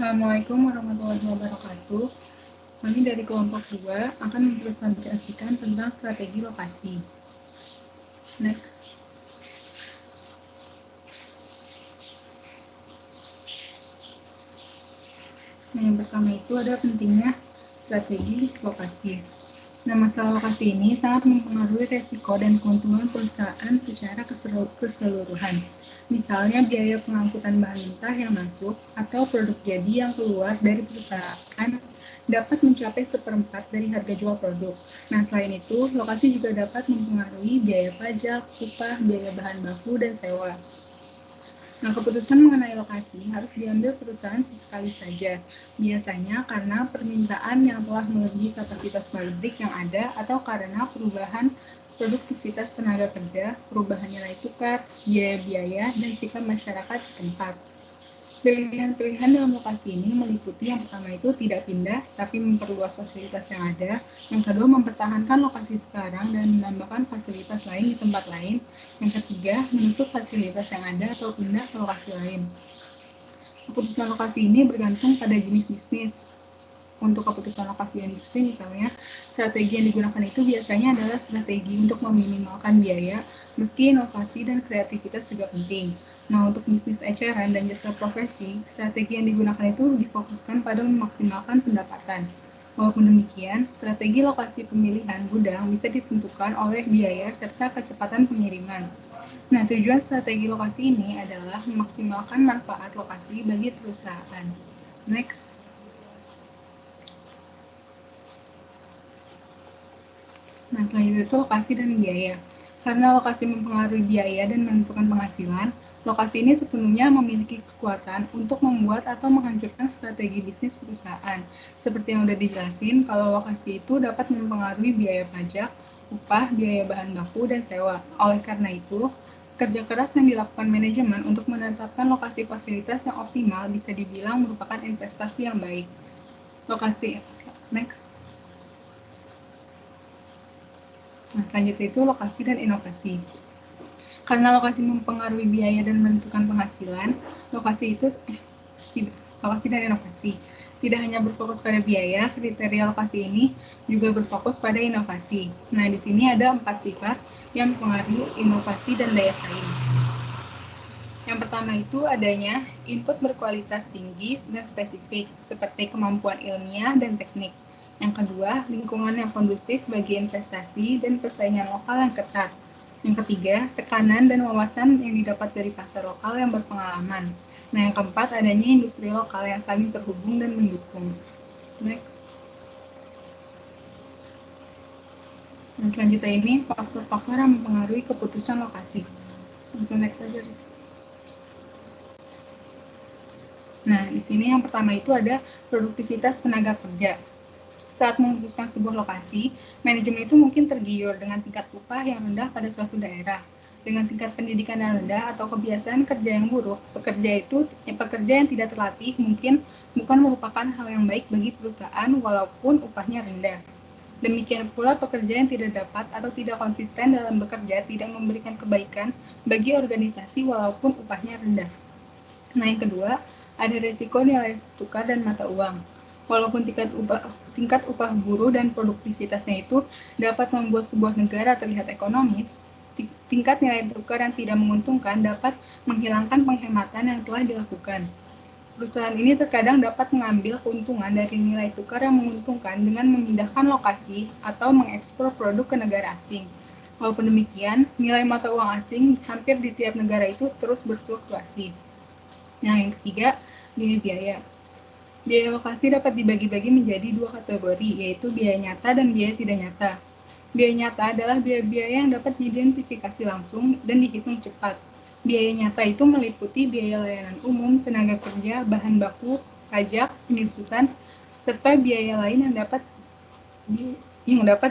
Assalamualaikum warahmatullahi wabarakatuh. Kami dari kelompok 2 akan mempresentasikan tentang strategi lokasi. Next. Nah, yang pertama itu ada pentingnya strategi lokasi. Nah, masalah lokasi ini sangat mempengaruhi resiko dan keuntungan perusahaan secara keseluruhan. Misalnya biaya pengangkutan bahan mentah yang masuk atau produk jadi yang keluar dari perusahaan dapat mencapai 1/4 dari harga jual produk. Nah, selain itu, lokasi juga dapat mempengaruhi biaya pajak, upah, biaya bahan baku, dan sewa. Nah, keputusan mengenai lokasi harus diambil perusahaan sekali saja, biasanya karena permintaan yang telah melebihi kapasitas pabrik yang ada atau karena perubahan produktivitas tenaga kerja, perubahan nilai tukar, biaya-biaya, dan sikap masyarakat di tempat. Pilihan-pilihan dalam lokasi ini meliputi yang pertama itu tidak pindah, tapi memperluas fasilitas yang ada. Yang kedua, mempertahankan lokasi sekarang dan menambahkan fasilitas lain di tempat lain. Yang ketiga, menutup fasilitas yang ada atau pindah ke lokasi lain. Keputusan lokasi ini bergantung pada jenis bisnis. Untuk keputusan lokasi industri misalnya, strategi yang digunakan itu biasanya adalah strategi untuk meminimalkan biaya, meski inovasi dan kreativitas juga penting. Nah, untuk bisnis eceran dan jasa profesi, strategi yang digunakan itu difokuskan pada memaksimalkan pendapatan. Walaupun demikian, strategi lokasi pemilihan gudang bisa ditentukan oleh biaya serta kecepatan pengiriman. Nah, tujuan strategi lokasi ini adalah memaksimalkan manfaat lokasi bagi perusahaan. Next. Nah, selanjutnya itu lokasi dan biaya. Karena lokasi mempengaruhi biaya dan menentukan penghasilan, lokasi ini sepenuhnya memiliki kekuatan untuk membuat atau menghancurkan strategi bisnis perusahaan. Seperti yang sudah dijelasin, kalau lokasi itu dapat mempengaruhi biaya pajak, upah, biaya bahan baku, dan sewa. Oleh karena itu, kerja keras yang dilakukan manajemen untuk menetapkan lokasi fasilitas yang optimal bisa dibilang merupakan investasi yang baik. Lokasi, next. Nah, selanjutnya itu lokasi dan inovasi. Karena lokasi mempengaruhi biaya dan menentukan penghasilan, lokasi dan inovasi. Tidak hanya berfokus pada biaya, kriteria lokasi ini juga berfokus pada inovasi. Nah, di sini ada 4 sifat yang mempengaruhi inovasi dan daya saing. Yang pertama itu adanya input berkualitas tinggi dan spesifik, seperti kemampuan ilmiah dan teknik. Yang kedua, lingkungan yang kondusif bagi investasi dan persaingan lokal yang ketat. Yang ketiga, tekanan dan wawasan yang didapat dari pasar lokal yang berpengalaman. Nah, yang keempat, adanya industri lokal yang saling terhubung dan mendukung. Next. Nah, selanjutnya ini faktor-faktor yang mempengaruhi keputusan lokasi. Langsung next saja. Nah, di sini yang pertama itu ada produktivitas tenaga kerja. Saat memutuskan sebuah lokasi, manajemen itu mungkin tergiur dengan tingkat upah yang rendah pada suatu daerah. Dengan tingkat pendidikan yang rendah atau kebiasaan kerja yang buruk, pekerja yang tidak terlatih mungkin bukan merupakan hal yang baik bagi perusahaan walaupun upahnya rendah. Demikian pula pekerja yang tidak dapat atau tidak konsisten dalam bekerja tidak memberikan kebaikan bagi organisasi walaupun upahnya rendah. Nah, yang kedua, ada risiko nilai tukar dan mata uang. Walaupun tingkat upah buruh dan produktivitasnya itu dapat membuat sebuah negara terlihat ekonomis, tingkat nilai tukar yang tidak menguntungkan dapat menghilangkan penghematan yang telah dilakukan. Perusahaan ini terkadang dapat mengambil keuntungan dari nilai tukar yang menguntungkan dengan memindahkan lokasi atau mengekspor produk ke negara asing. Walaupun demikian, nilai mata uang asing hampir di tiap negara itu terus berfluktuasi. Nah, yang ketiga, biaya. Biaya lokasi dapat dibagi-bagi menjadi 2 kategori, yaitu biaya nyata dan biaya tidak nyata. Biaya nyata adalah biaya-biaya yang dapat diidentifikasi langsung dan dihitung cepat. Biaya nyata itu meliputi biaya layanan umum, tenaga kerja, bahan baku, pajak, penyusutan, serta biaya lain yang dapat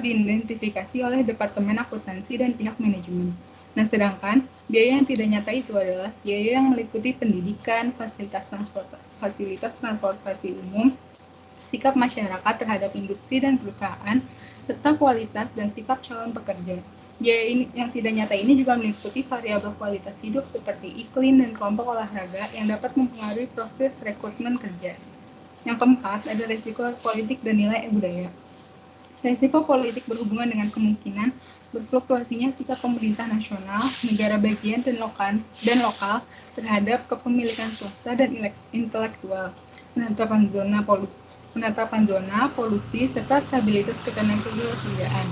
diidentifikasi oleh Departemen Akuntansi dan pihak manajemen. Nah, sedangkan biaya yang tidak nyata itu adalah biaya yang meliputi pendidikan, fasilitas transportasi umum, sikap masyarakat terhadap industri dan perusahaan, serta kualitas dan sikap calon pekerja. Biaya ini, yang tidak nyata ini juga meliputi variabel kualitas hidup seperti iklim dan kelompok olahraga yang dapat mempengaruhi proses rekrutmen kerja. Yang keempat, ada resiko politik dan nilai budaya. Resiko politik berhubungan dengan kemungkinan berfluktuasinya sikap pemerintah nasional, negara bagian, dan lokal terhadap kepemilikan swasta dan intelektual, penetapan zona polusi, serta stabilitas ketenagakerjaan.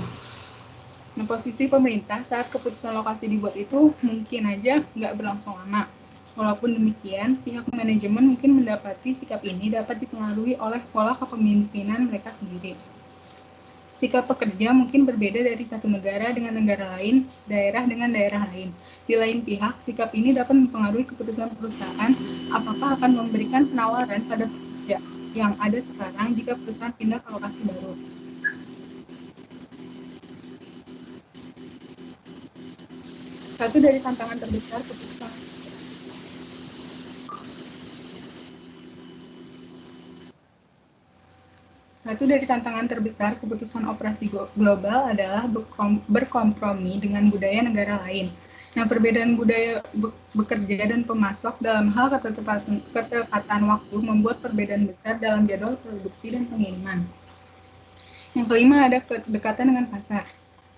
Nah, posisi pemerintah saat keputusan lokasi dibuat itu mungkin aja nggak berlangsung lama. Walaupun demikian, pihak manajemen mungkin mendapati sikap ini dapat dipengaruhi oleh pola kepemimpinan mereka sendiri. Sikap pekerja mungkin berbeda dari satu negara dengan negara lain, daerah dengan daerah lain. Di lain pihak, sikap ini dapat mempengaruhi keputusan perusahaan apakah akan memberikan penawaran pada pekerja yang ada sekarang jika perusahaan pindah ke lokasi baru. Satu dari tantangan terbesar keputusan keputusan operasi global adalah berkompromi dengan budaya negara lain. Nah, perbedaan budaya bekerja dan pemasok dalam hal ketepatan waktu membuat perbedaan besar dalam jadwal produksi dan pengiriman. Yang kelima, ada kedekatan dengan pasar.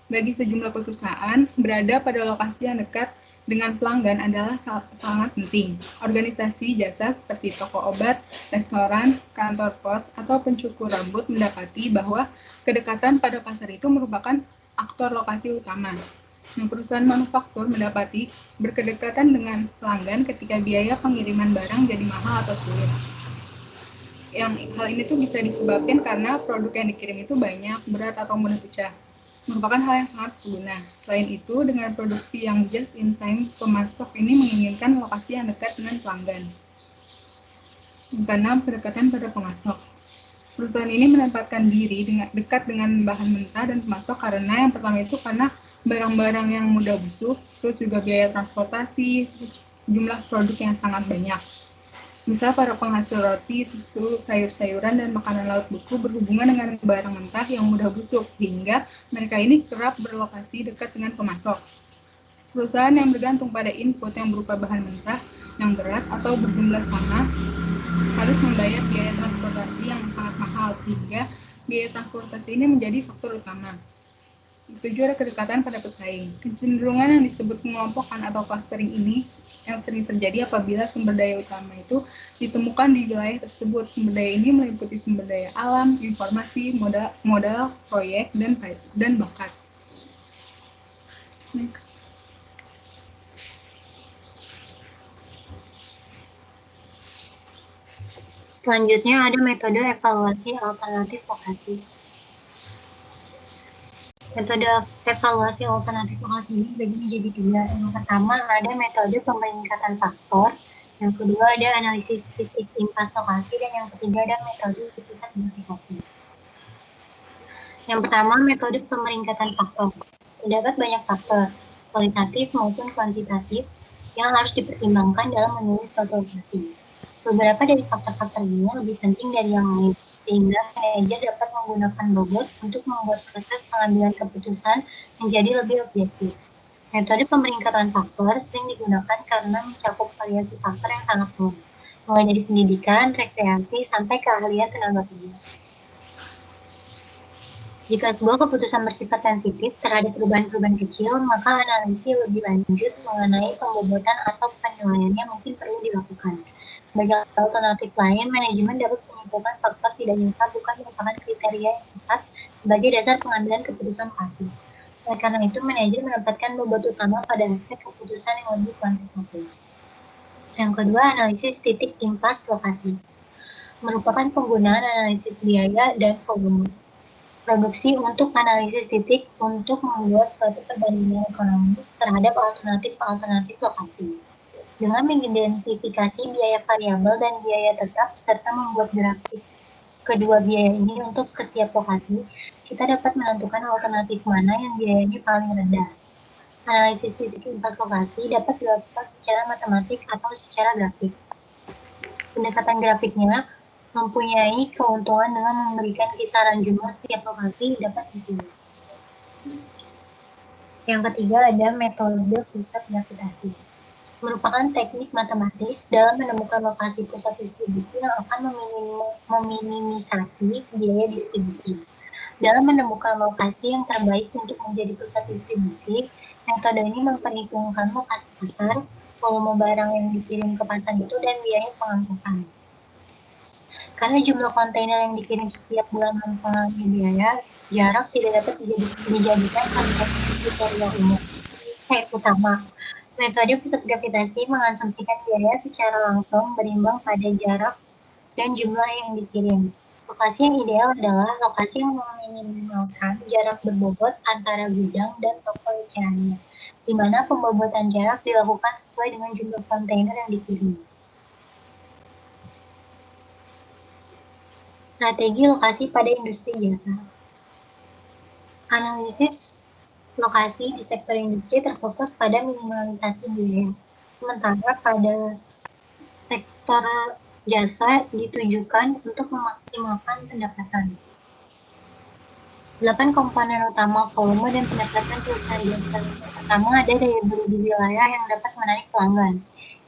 Bagi sejumlah perusahaan, berada pada lokasi yang dekat dengan pelanggan adalah sangat penting. Organisasi jasa seperti toko obat, restoran, kantor pos, atau pencukur rambut mendapati bahwa kedekatan pada pasar itu merupakan aktor lokasi utama. Perusahaan manufaktur mendapati berkedekatan dengan pelanggan ketika biaya pengiriman barang jadi mahal atau sulit. Hal ini tuh bisa disebabkan karena produk yang dikirim itu banyak, berat, atau mudah pecah. Merupakan hal yang sangat berguna. Selain itu, dengan produksi yang just in time, pemasok ini menginginkan lokasi yang dekat dengan pelanggan. Yang keenam, kedekatan pada pemasok. Perusahaan ini menempatkan diri dekat dengan bahan mentah dan pemasok karena yang pertama itu karena barang-barang yang mudah busuk, terus juga biaya transportasi, jumlah produk yang sangat banyak. Misal para penghasil roti, susu, sayur-sayuran, dan makanan laut beku berhubungan dengan barang mentah yang mudah busuk, sehingga mereka ini kerap berlokasi dekat dengan pemasok. Perusahaan yang bergantung pada input yang berupa bahan mentah yang berat atau berjumlah sama harus membayar biaya transportasi yang sangat mahal, sehingga biaya transportasi ini menjadi faktor utama. Tujuh, ada kedekatan pada pesaing. Kecenderungan yang disebut pengelompokan atau clustering ini yang sering terjadi apabila sumber daya utama itu ditemukan di wilayah tersebut. Sumber daya ini meliputi sumber daya alam, informasi, modal, proyek, dan bakat. Next. Selanjutnya ada metode evaluasi alternatif vokasi. Metode evaluasi alternatif vokasi ini dibagi menjadi tiga. Yang pertama ada metode pemeringkatan faktor, yang kedua ada analisis titik impas lokasi, dan yang ketiga ada metode pusat identifikasi. Yang pertama, metode pemeringkatan faktor. Terdapat banyak faktor, kualitatif maupun kuantitatif, yang harus dipertimbangkan dalam menulis suatu operasi. Beberapa dari faktor-faktor ini lebih penting dari yang lain, sehingga manajer dapat menggunakan bobot untuk membuat proses pengambilan keputusan menjadi lebih objektif. Metode pemeringkatan faktor sering digunakan karena mencakup variasi faktor yang sangat luas, mulai dari pendidikan, rekreasi, sampai keahlian tenaga kerja. Jika sebuah keputusan bersifat sensitif terhadap perubahan-perubahan kecil, maka analisis lebih lanjut mengenai pembobotan atau penilaiannya mungkin perlu dilakukan. Sebagai alternatif lain, manajemen dapat menyimpulkan faktor tidak nyata bukan merupakan kriteria yang tepat sebagai dasar pengambilan keputusan lokasi. Oleh karena itu, manajer menempatkan bobot utama pada aspek keputusan yang lebih kuantitatif. Yang kedua, analisis titik impas lokasi. Merupakan penggunaan analisis biaya dan volume produksi untuk analisis titik untuk membuat suatu perbandingan ekonomis terhadap alternatif lokasi. Dengan mengidentifikasi biaya variabel dan biaya tetap serta membuat grafik kedua biaya ini untuk setiap lokasi, kita dapat menentukan alternatif mana yang biayanya paling rendah. Analisis titik impas lokasi dapat dilakukan secara matematik atau secara grafik. Pendekatan grafiknya mempunyai keuntungan dengan memberikan kisaran jumlah setiap lokasi dapat dipilih. Yang ketiga ada metode pusat gravitasi. merupakan teknik matematis dalam menemukan lokasi pusat distribusi yang akan meminimisasi biaya distribusi. Dalam menemukan lokasi yang terbaik untuk menjadi pusat distribusi, metode ini memperhitungkan lokasi pasar, volume barang yang dikirim ke pasar itu, dan biaya pengangkutan. Karena jumlah kontainer yang dikirim setiap bulan mempengaruhi biaya, jarak tidak dapat dijadikan sebagai kriteria utama. Metode pusat gravitasi mengasumsikan biaya secara langsung berimbang pada jarak dan jumlah yang dikirim. Lokasi yang ideal adalah lokasi yang meminimalkan jarak berbobot antara gudang dan toko ecerannya, di mana pembobotan jarak dilakukan sesuai dengan jumlah kontainer yang dikirim. Strategi lokasi pada industri jasa. Analisis lokasi di sektor industri terfokus pada minimalisasi biaya, sementara pada sektor jasa ditujukan untuk memaksimalkan pendapatan. 8 komponen utama volume dan pendapatan perusahaan jasa. Yang pertama, ada daya beli di wilayah yang dapat menarik pelanggan.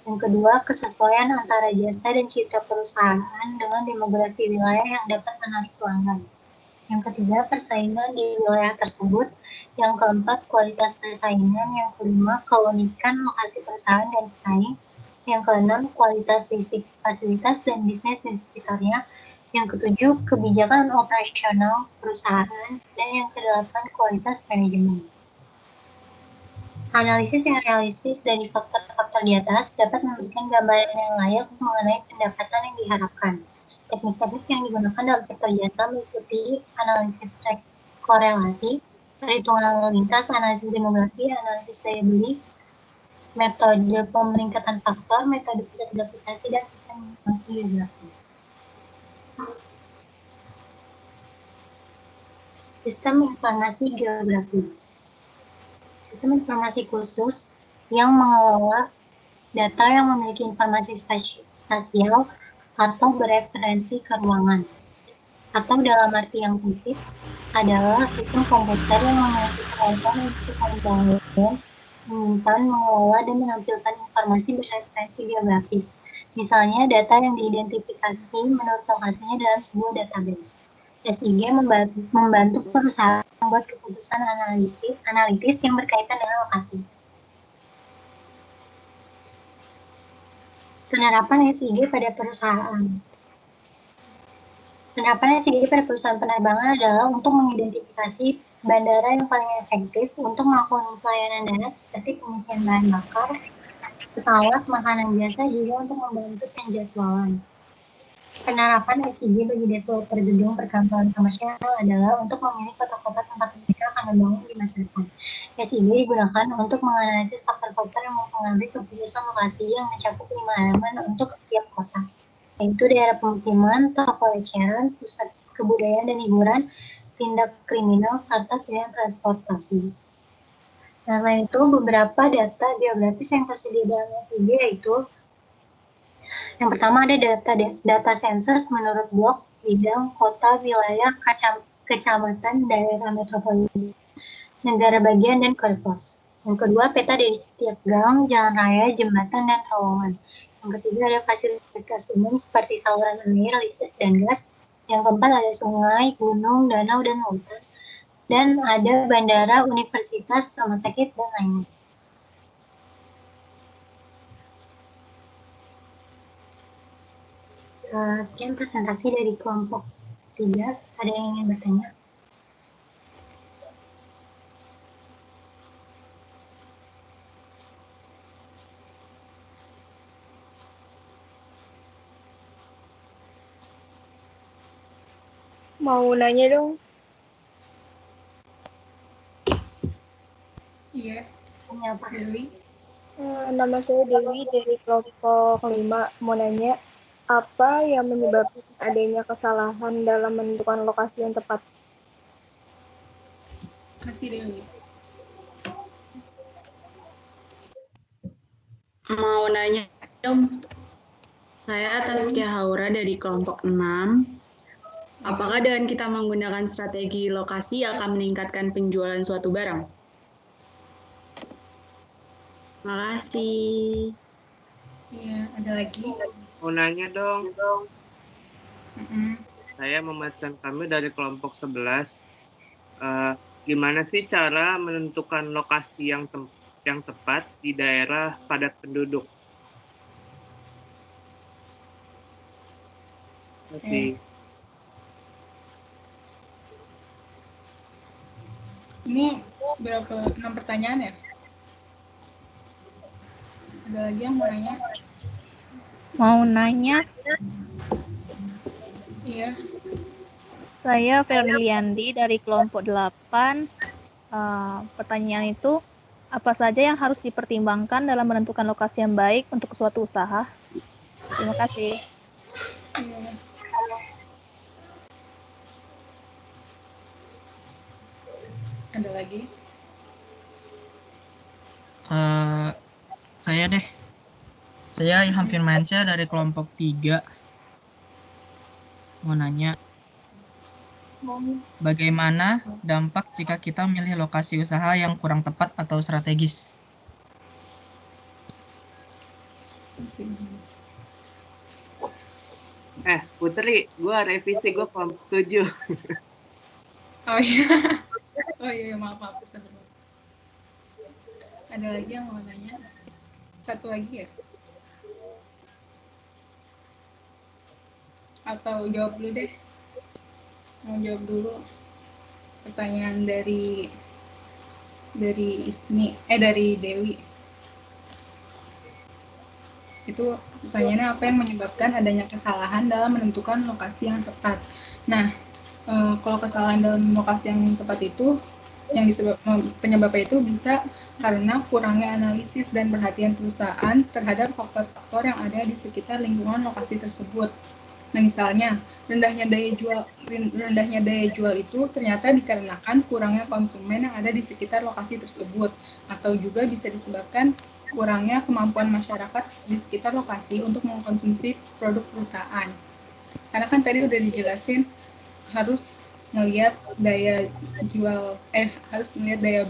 Yang kedua, kesesuaian antara jasa dan citra perusahaan dengan demografi wilayah yang dapat menarik pelanggan. Yang ketiga, persaingan di wilayah tersebut. Yang keempat, kualitas persaingan. Yang kelima, keunikan lokasi perusahaan dan pesaing. Yang keenam, kualitas fisik, fasilitas, dan bisnis di sekitarnya. Yang ketujuh, kebijakan operasional perusahaan. Dan yang kedelapan, kualitas manajemen. Analisis yang realistis dari faktor-faktor di atas dapat memberikan gambaran yang layak mengenai pendapatan yang diharapkan. Teknik-teknik yang digunakan dalam sektor jasa meliputi analisis korelasi, perhitungan lalu lintas, analisis demografi, analisis daya beli, metode pemeringkatan faktor, metode pusat gravitasi, dan sistem geografi. Sistem informasi geografi. Sistem informasi khusus yang mengelola data yang memiliki informasi spasial atau bereferensi ke ruangan. Atau dalam arti yang sempit, adalah sistem komputer yang memiliki kemampuan untuk membangun, menyimpan, mengelola, dan menampilkan informasi bereferensi geografis. Misalnya, data yang diidentifikasi menurut lokasinya dalam sebuah database. SIG membantu perusahaan membuat keputusan analitis yang berkaitan dengan lokasi. Penerapan SIG pada perusahaan. Penerapan SIG pada perusahaan penerbangan adalah untuk mengidentifikasi bandara yang paling efektif untuk melakukan pelayanan darat seperti pengisian bahan bakar, pesawat, makanan biasa, juga untuk membantu penjadwalan. Penerapan SIG bagi developer gedung perkantoran komersial adalah untuk memilih kota-kota tempat mereka akan membangun di masa depan. SIG digunakan untuk menganalisis faktor-faktor yang mempengaruhi keputusan lokasi yang mencakup 5 elemen untuk setiap kota, yaitu daerah pemukiman, toko eceran, pusat kebudayaan dan hiburan, tindak kriminal, serta pilihan transportasi. Nah, selain itu, beberapa data geografis yang tersedia dalam SIG yaitu yang pertama ada data sensus menurut blok, bidang, kota, wilayah, kecamatan, daerah metropolitan, negara bagian, dan kode pos. Yang kedua, peta dari setiap gang, jalan raya, jembatan, dan terowongan. Yang ketiga ada fasilitas umum seperti saluran air, listrik, dan gas. Yang keempat ada sungai, gunung, danau, dan lautan. Dan ada bandara, universitas, rumah sakit, dan lainnya. Sekian presentasi dari kelompok 3. Ada yang ingin bertanya? Mau nanya dong. Iya. Ini apa? Dewi. Nama saya Dewi dari kelompok 5. Mau nanya, apa yang menyebabkan adanya kesalahan dalam menentukan lokasi yang tepat? Masih Dewi. Mau nanya dong. Saya Taskia Haura dari kelompok 6. Apakah dengan kita menggunakan strategi lokasi akan meningkatkan penjualan suatu barang? Terima kasih. Iya, ada lagi. Mau nanya dong. Mm-mm. Saya memesan kami dari kelompok 11. Gimana sih cara menentukan lokasi yang tepat di daerah padat penduduk? Masih. Ini berapa? 6 pertanyaan ya? Ada lagi yang mau nanya? Mau nanya, Iya. saya Ferniliandi dari kelompok 8. Pertanyaan itu, apa saja yang harus dipertimbangkan dalam menentukan lokasi yang baik untuk suatu usaha? Terima kasih. Iya. Ada lagi? Saya deh. Saya Ilham Firmansyah dari kelompok 3. Mau nanya, bagaimana dampak jika kita memilih lokasi usaha yang kurang tepat atau strategis? Putri, gue revisi, gue kelompok 7. Oh iya. Oh iya, maaf. Ada lagi yang mau nanya? Satu lagi ya? Atau jawab dulu deh? Mau jawab dulu pertanyaan dari Dewi. Itu pertanyaannya, apa yang menyebabkan adanya kesalahan dalam menentukan lokasi yang tepat. Nah, kalau kesalahan dalam lokasi yang tepat itu, yang penyebabnya itu bisa karena kurangnya analisis dan perhatian perusahaan terhadap faktor-faktor yang ada di sekitar lingkungan lokasi tersebut. Nah, misalnya rendahnya daya jual itu ternyata dikarenakan kurangnya konsumen yang ada di sekitar lokasi tersebut, atau juga bisa disebabkan kurangnya kemampuan masyarakat di sekitar lokasi untuk mengkonsumsi produk perusahaan. Karena kan tadi udah dijelasin harus ngelihat daya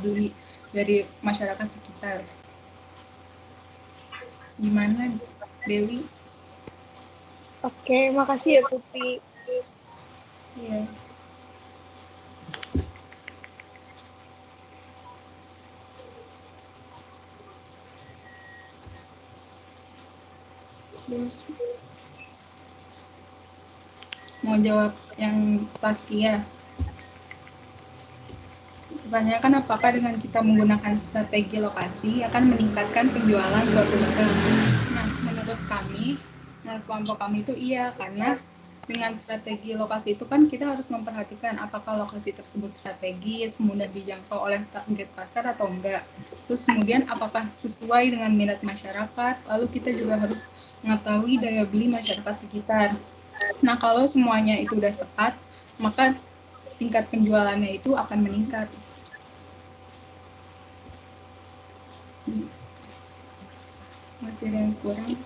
beli dari masyarakat sekitar. Gimana, Dewi? Oke, makasih ya Putri. Iya. Terus mau jawab yang Taskia. Pertanyakan, apakah dengan kita menggunakan strategi lokasi akan meningkatkan penjualan suatu barang? Nah, menurut kelompok kami itu iya, karena dengan strategi lokasi itu kan kita harus memperhatikan apakah lokasi tersebut strategis, mudah dijangkau oleh target pasar atau enggak. Terus kemudian apakah sesuai dengan minat masyarakat, lalu kita juga harus mengetahui daya beli masyarakat sekitar. Nah, kalau semuanya itu udah tepat, maka tingkat penjualannya itu akan meningkat. Masih ada yang kurang?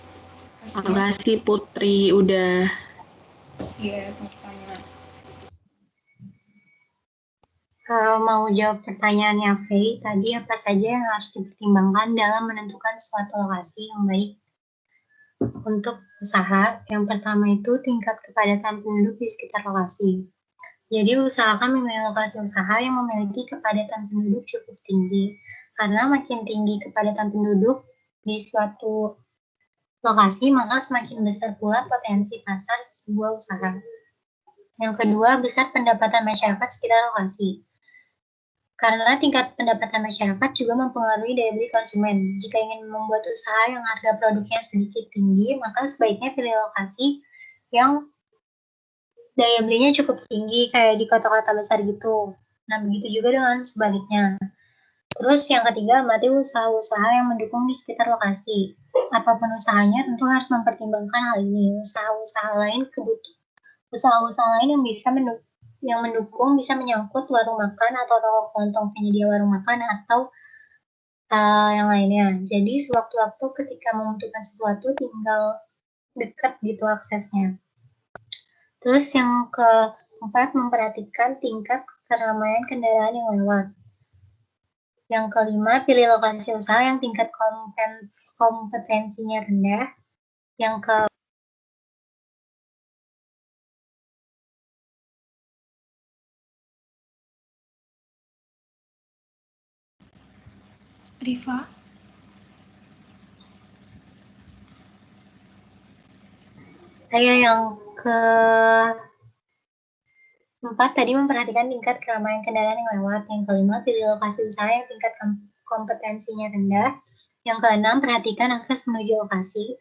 Makasih Putri udah. Iya, sama-sama. Kalau mau jawab pertanyaannya Faye, tadi apa saja yang harus dipertimbangkan dalam menentukan suatu lokasi yang baik untuk usaha? Yang pertama itu tingkat kepadatan penduduk di sekitar lokasi. Jadi usahakan memilih lokasi usaha yang memiliki kepadatan penduduk cukup tinggi. Karena makin tinggi kepadatan penduduk di suatu lokasi, maka semakin besar pula potensi pasar sebuah usaha. Yang kedua, besar pendapatan masyarakat sekitar lokasi. Karena tingkat pendapatan masyarakat juga mempengaruhi daya beli konsumen. Jika ingin membuat usaha yang harga produknya sedikit tinggi, maka sebaiknya pilih lokasi yang daya belinya cukup tinggi, kayak di kota-kota besar gitu. Nah, begitu juga dengan sebaliknya. Terus yang ketiga, amati usaha-usaha yang mendukung di sekitar lokasi. Apapun usahanya tentu harus mempertimbangkan hal ini. Usaha-usaha lain yang bisa mendukung bisa menyangkut warung makan atau toko kelontong penyedia warung makan atau yang lainnya. Jadi sewaktu-waktu ketika membutuhkan sesuatu tinggal dekat gitu aksesnya. Terus yang keempat, memperhatikan tingkat keramaian kendaraan yang lewat. Yang kelima, pilih lokasi usaha yang tingkat kompetensinya rendah. Yang ke Riva, saya yang ke 4 tadi memperhatikan tingkat keramaian kendaraan yang lewat. Yang kelima, pilih lokasi usaha yang tingkat kompetensinya rendah. Yang keenam, perhatikan akses menuju lokasi.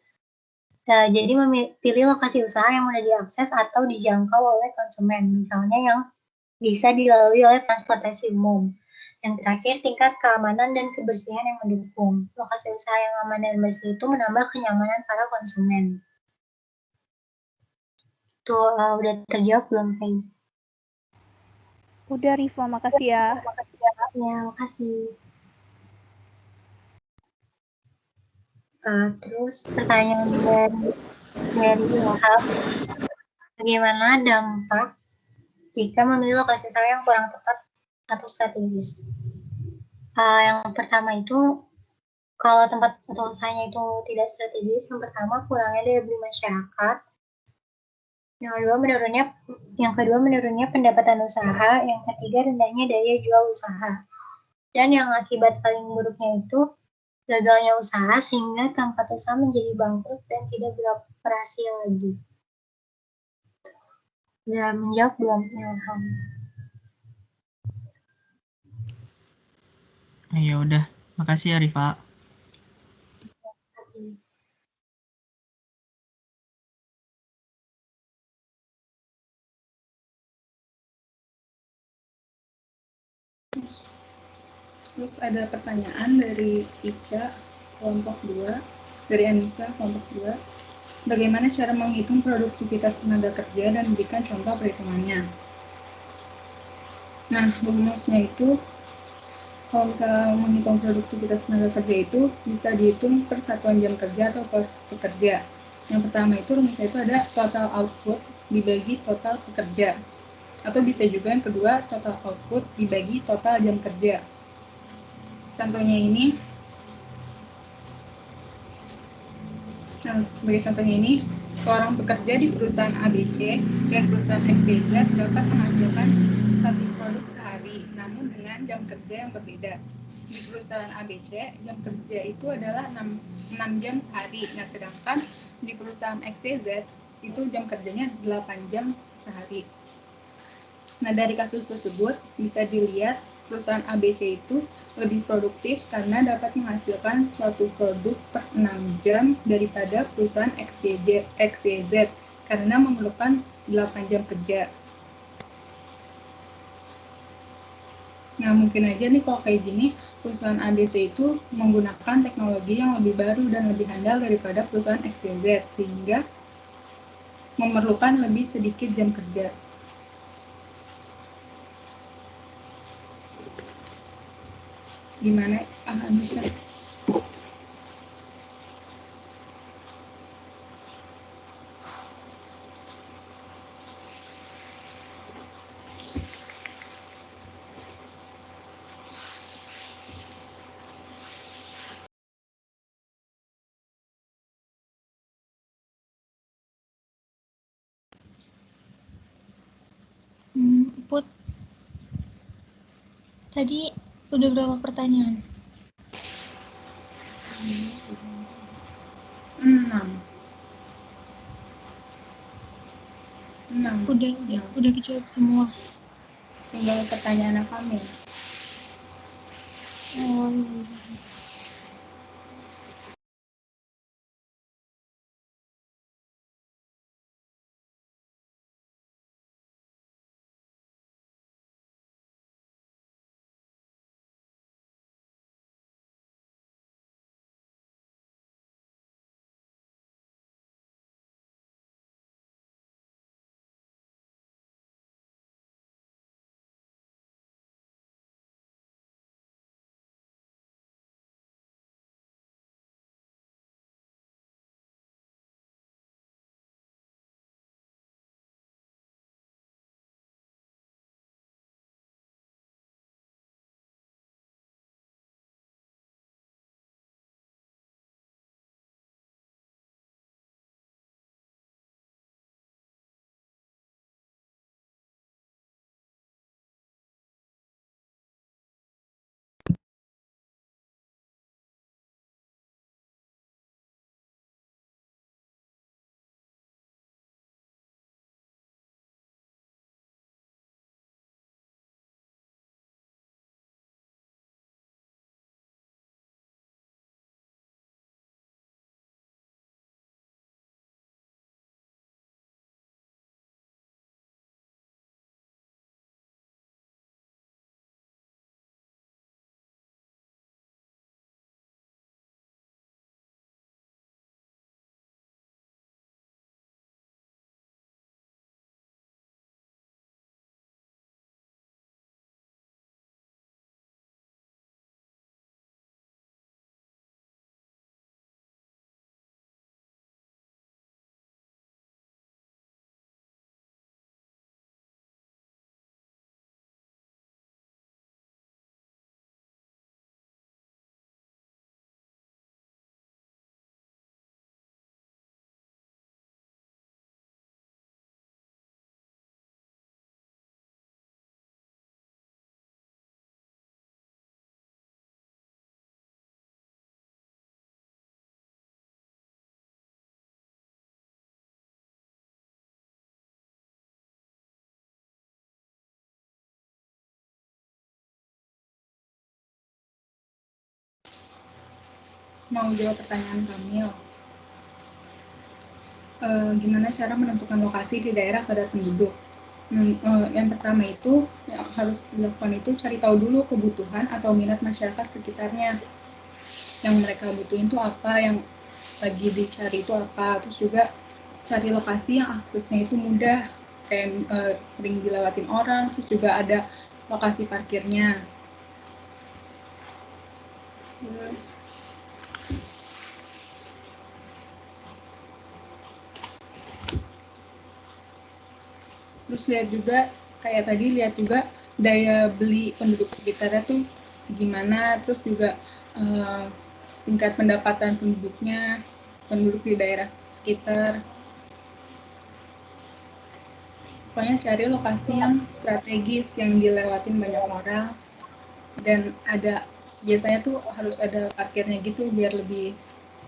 Jadi pilih lokasi usaha yang mudah diakses atau dijangkau oleh konsumen, misalnya yang bisa dilalui oleh transportasi umum. Yang terakhir, tingkat keamanan dan kebersihan yang mendukung. Lokasi usaha yang aman dan bersih itu menambah kenyamanan para konsumen. Tuh, udah terjawab belum, Peng? Udah, Riva, makasih ya. Ya, makasih. Terus pertanyaan dari Ilham, bagaimana dampak jika memilih lokasi usaha yang kurang tepat atau strategis? Yang pertama itu, kalau tempat atau usahanya itu tidak strategis, yang pertama kurangnya daya beli masyarakat. Yang kedua menurunnya pendapatan usaha. Yang ketiga rendahnya daya jual usaha. Dan yang akibat paling buruknya itu gagalnya usaha sehingga tempat usaha menjadi bangkrut dan tidak beroperasi lagi. Udah menjawab belum, Ilham? Ya udah, makasih ya Riva. terus ada pertanyaan dari Ica, kelompok 2, dari Anissa, kelompok 2. Bagaimana cara menghitung produktivitas tenaga kerja dan berikan contoh perhitungannya? Nah, rumusnya itu, kalau misalnya menghitung produktivitas tenaga kerja itu bisa dihitung per satuan jam kerja atau per pekerja. Yang pertama itu rumusnya itu ada total output dibagi total pekerja. Atau bisa juga yang kedua, total output dibagi total jam kerja. Contohnya ini, sebagai contohnya ini, seorang pekerja di perusahaan ABC dan perusahaan XYZ dapat menghasilkan satu produk sehari, namun dengan jam kerja yang berbeda. Di perusahaan ABC, jam kerja itu adalah 6 jam sehari. Nah, sedangkan di perusahaan XYZ, itu jam kerjanya 8 jam sehari. Nah, dari kasus tersebut bisa dilihat perusahaan ABC itu lebih produktif karena dapat menghasilkan suatu produk per 6 jam daripada perusahaan XYZ karena memerlukan 8 jam kerja. Nah, mungkin aja nih kalau kayak gini, perusahaan ABC itu menggunakan teknologi yang lebih baru dan lebih handal daripada perusahaan XYZ, sehingga memerlukan lebih sedikit jam kerja. Gimana? Bisa. Put, tadi udah berapa pertanyaan? 6. Udah dijawab semua. Tinggal pertanyaan kami. Oh. mau jawab pertanyaan Kamil. Gimana cara menentukan lokasi di daerah padat penduduk? Yang pertama itu yang harus dilakukan itu cari tahu dulu kebutuhan atau minat masyarakat sekitarnya. Yang mereka butuhin itu apa, yang lagi dicari itu apa. Terus juga cari lokasi yang aksesnya itu mudah, kayak sering dilewatin orang. Terus juga ada lokasi parkirnya. Terus lihat juga, kayak tadi lihat juga daya beli penduduk sekitarnya tuh gimana, terus juga tingkat pendapatan penduduknya, penduduk di daerah sekitar. Pokoknya cari lokasi yang strategis, yang dilewatin banyak orang, dan biasanya tuh harus ada parkirnya gitu biar lebih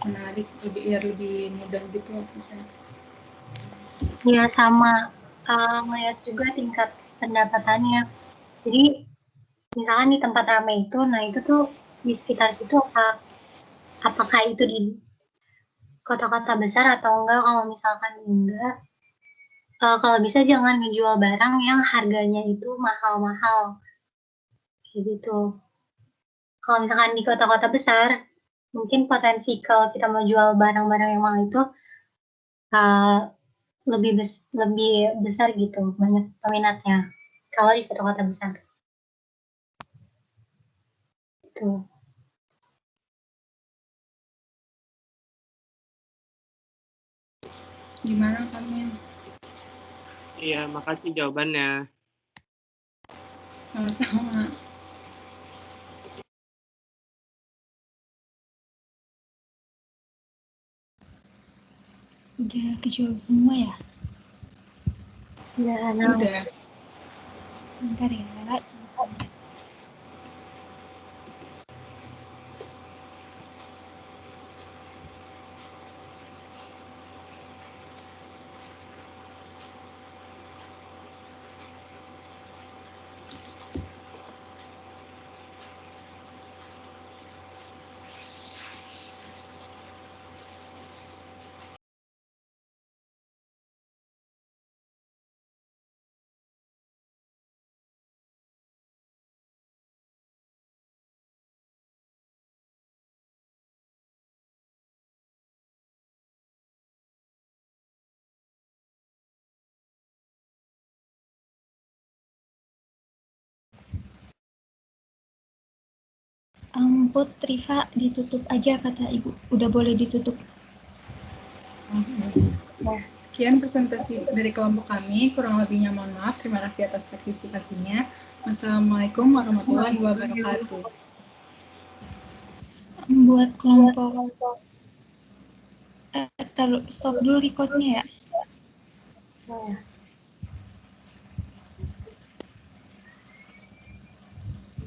menarik, biar lebih mudah gitu aksesnya. Ya sama, melihat juga tingkat pendapatannya. Jadi misalkan di tempat ramai itu, nah itu tuh di sekitar situ apakah itu di kota-kota besar atau enggak. Kalau misalkan enggak, kalau bisa jangan menjual barang yang harganya itu mahal-mahal kayak gitu. Kalau misalkan di kota-kota besar, mungkin potensi kalau kita mau jual barang-barang yang mahal itu lebih besar gitu, banyak peminatnya kalau di kota-kota besar. Itu. Gimana Kamil? Iya, makasih jawabannya. Sama-sama. Udah kejawab semua ya? Udah. Bentar ya, sebentar. Put, Rifa, ditutup aja kata Ibu. Udah boleh ditutup. Sekian presentasi dari kelompok kami. Kurang lebihnya mohon maaf. Terima kasih atas partisipasinya. Wassalamualaikum warahmatullahi wabarakatuh. Buat kelompok stop dulu recordnya ya.